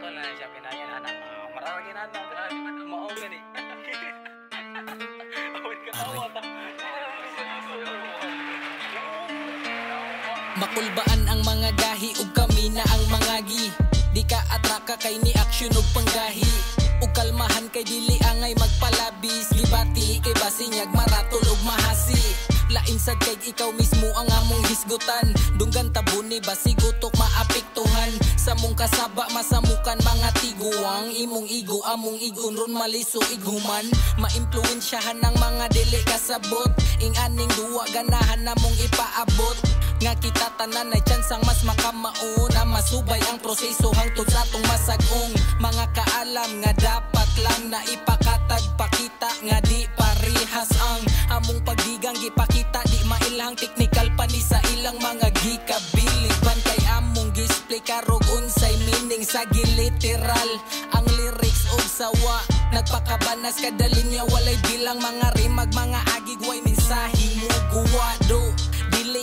tol na siya pinaginanan. Mararagin natin grabe man mao gani. Awit ka tawa ta. Makulbaan ang mga gahi ug kami na ang mga gi. Di ka atraka kay ni aksyon ug panggahi. Ug kalmahan kay dili angay magpalabis. Gibati kay basinyag maratol ug mahasi. Lain sad kay ikaw mismo ang among hisgutan. Dunggan tabuni basig utok maapektuhan. Sa mong kasaba masamukan mga tiguang. Imong igo among igon ron maliso ighuman. Maimpluwensyahan ng mga dili kasabot. Ing aning duwa ganahan namong ipaabot. Nga kita tanan ay tsansang mas makamaon. Ang masubay ang proseso hangtod sa atong masagong. Mga kaalam nga dapat lang na ipakatag pakita. Nga di parihas ang among pagdigang gipakita. Di mailang technical pa ni sa ilang mga gikabilig. Bantay among display karog unsay meaning sa giliteral. Ang lyrics og sawa nagpakabanas kada linya walay bilang. Mga rimag mga agig way mensahe mo guwado.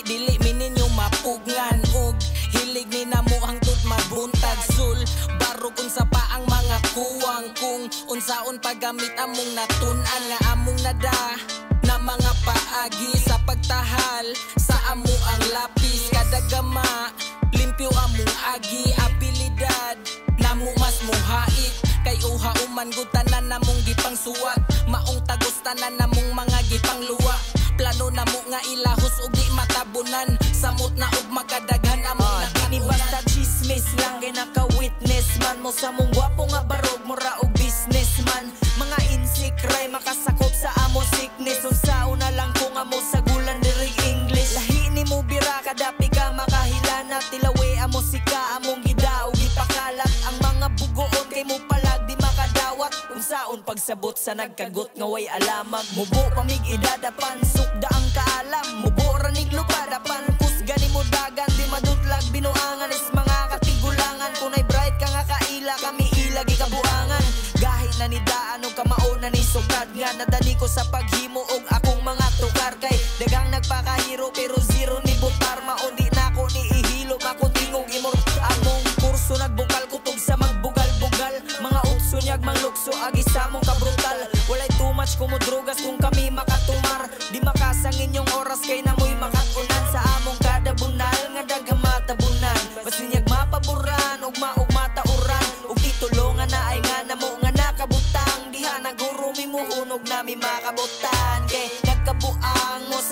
Dili mininyo mapugnan og hilig ni namo hangtod mabuntag sul. Barog unsa pa ang mga kuwang kung unsaon paggamit among natun-an nga among nada na mga paagi sa pagtahal sa amo ang lapis. Kada gama limpyo among agi abilidad namo mas muhait. Kay uha-uman gutanan namong gipang suwat. Maong tagos tanan namong mga gipang luwa. Plano namo nga ilahos ug di matabunan. Samot na ug makadaghan among Dini basta chismis lang kay naka-witness man mo sa mong gwapo nga barog mura og businessman. Mga insikray makasakop sa amo sickness. Unsaon na lang kung amo sa gulan diri English. Lahi ni mo bira kadapi ka makahilana. Tilawe amo sika among gidaog ipakalat. Ang mga bugoon kay mo palag di makadawat. Unsaon pagsabot sa nagkagot nga way alamag. Mubo pamig idadapan sukda ang kaalam. Mubo ranig lupadapan kusga ni mo dagan. Di madutlag binuangan is mga katigulangan. Kunay bright ka nga kaila kami ilagi kabuangan. Gahi na ni daan og kamao na ni sukad. Nga nadali ko sa paghimo og akong mga tukar. Kay dagang nagpakahiro pero zero ni butar. Maundi na ko ni ihilo akong tingog imor. Among kurso nagbukal kutog sa magbugal-bugal. Mga utsunyag manglukso agi sa mong kabrutal. Walay too much kumudrugas kung kami makatumar. Di makasang inyong oras kay namoy makatunan. Sa among kada bunal nga daghang matabunan. Basinyag mapaboran ug maog matauran. Ug ditulungan na ay nga namo nga nakabutang. Diha naguro mi mo unog nami makabutan. Kay nagkabuang mo sa